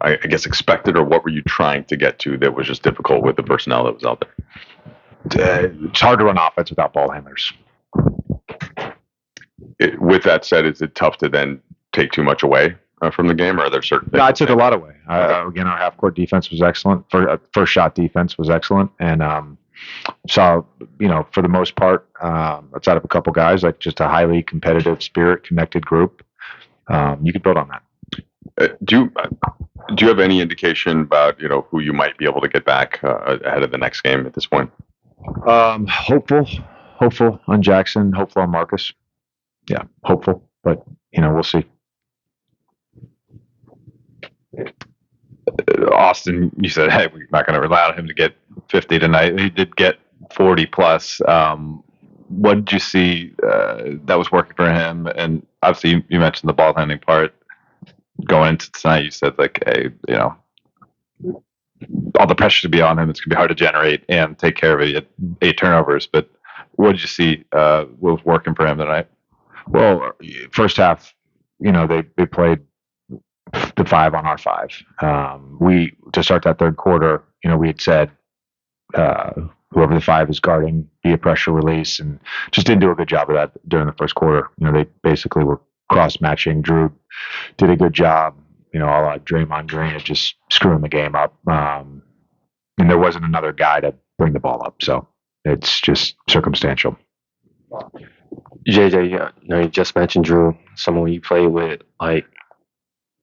I guess, expected, or what were you trying to get to that was just difficult with the personnel that was out there? It's hard to run offense without ball handlers. With that said, is it tough to then take too much away from the game, or are there certain things? No, I took a lot away. Again, our half-court defense was excellent. First shot defense was excellent, and saw, for the most part, outside of a couple guys, like just a highly competitive spirit, connected group. You could build on that. Do you have any indication about who you might be able to get back ahead of the next game at this point? Hopeful on Jackson. Hopeful on Marcus. Yeah, hopeful, but we'll see. Austin, you said, hey, we're not going to rely on him to get 50 tonight. He did get 40 plus. What did you see that was working for him? And obviously, you mentioned the ball handling part. Going into tonight, you said, like, hey, all the pressure to be on him. It's going to be hard to generate and take care of it. He had 8 turnovers. But what did you see was working for him tonight? Well, first half, they played the 5 on our 5. We, to start that third quarter, we had said, whoever the 5 is guarding, be a pressure release, and just didn't do a good job of that during the first quarter. They basically were cross-matching. Drew did a good job, all like Draymond Green at just screwing the game up. And there wasn't another guy to bring the ball up, so it's just circumstantial. JJ, you just mentioned Drew, someone you play with. Like,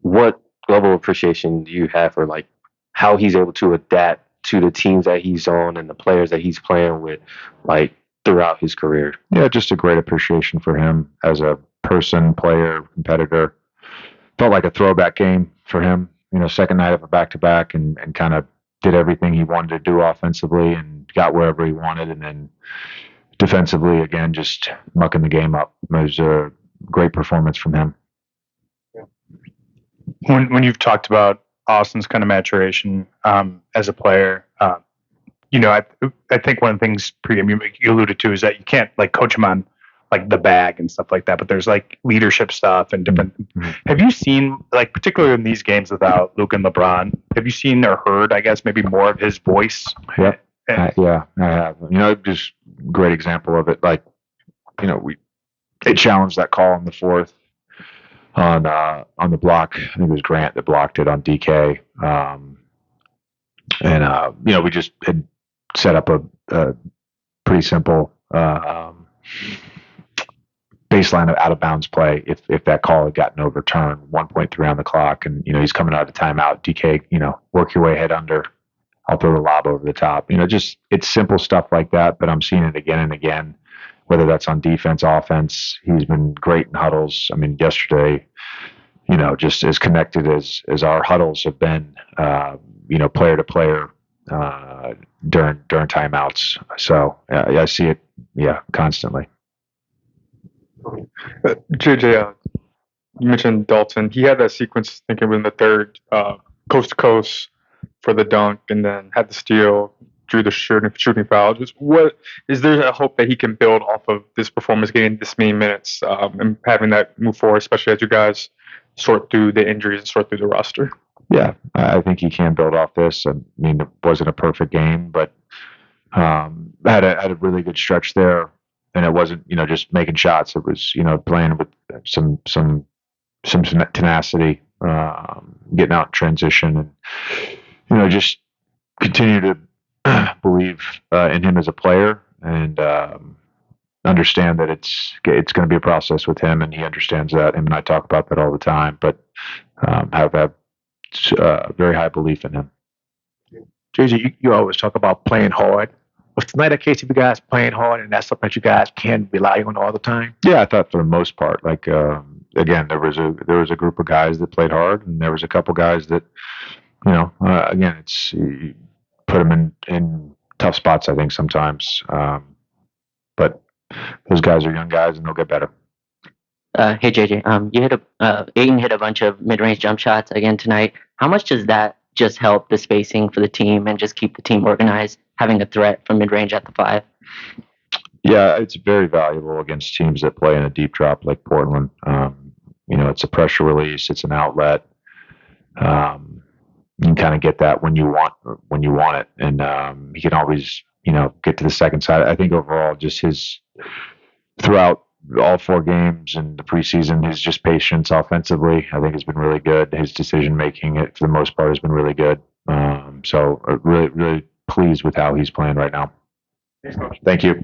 what level of appreciation do you have for like how he's able to adapt to the teams that he's on and the players that he's playing with, like, throughout his career? Yeah, just a great appreciation for him as a person, player, competitor. Felt like a throwback game for him. Second night of a back-to-back, and kind of did everything he wanted to do offensively and got wherever he wanted, and then defensively, again, just mucking the game up. It was a great performance from him. When you've talked about Austin's kind of maturation as a player, I think one of the things you alluded to is that you can't like coach him on like the bag and stuff like that, but there's like leadership stuff and different. Mm-hmm. Have you seen, like, particularly in these games without Luke and LeBron, have you seen or heard, I guess, maybe more of his voice? Yep. Yeah, I have. Just great example of it. Like, they challenged that call in the fourth on the block. I think it was Grant that blocked it on DK. We just had set up a pretty simple baseline of out of bounds play. If that call had gotten overturned, 1.3 on the clock, and he's coming out of timeout. DK, work your way head under. I'll throw the lob over the top. Just it's simple stuff like that, but I'm seeing it again and again, whether that's on defense, offense. He's been great in huddles. I mean, yesterday, just as connected as our huddles have been, player to player during timeouts. So I see it, constantly. JJ, you mentioned Dalton. He had that sequence, I think it was in the third, coast to coast for the dunk, and then had the steal, drew the shooting foul. Just what is there a hope that he can build off of this performance, getting this many minutes, and having that move forward, especially as you guys sort through the injuries and sort through the roster? Yeah, I think he can build off this. I mean, it wasn't a perfect game, but had a really good stretch there, and it wasn't just making shots. It was playing with some tenacity, getting out in transition, and just continue to believe in him as a player, and understand that it's going to be a process with him, and he understands that. Him and I talk about that all the time, but have very high belief in him. JJ, you always talk about playing hard. Was tonight a case of you guys playing hard, and that's something that you guys can rely on all the time? Yeah, I thought for the most part. Like, again, there was a group of guys that played hard, and there was a couple guys that, again, it's you put them in tough spots, I think, sometimes. But those guys are young guys, and they'll get better. Hey JJ, you Aiden hit a bunch of mid-range jump shots again tonight. How much does that just help the spacing for the team and just keep the team organized, having a threat from mid-range at the 5? Yeah, it's very valuable against teams that play in a deep drop like Portland. It's a pressure release, it's an outlet. You can kind of get that when you want it, and he can always get to the second side. I think overall, just his throughout all 4 games and the preseason, his just patience offensively, I think, has been really good. His decision making, for the most part, has been really good. So really, really pleased with how he's playing right now. Thank you.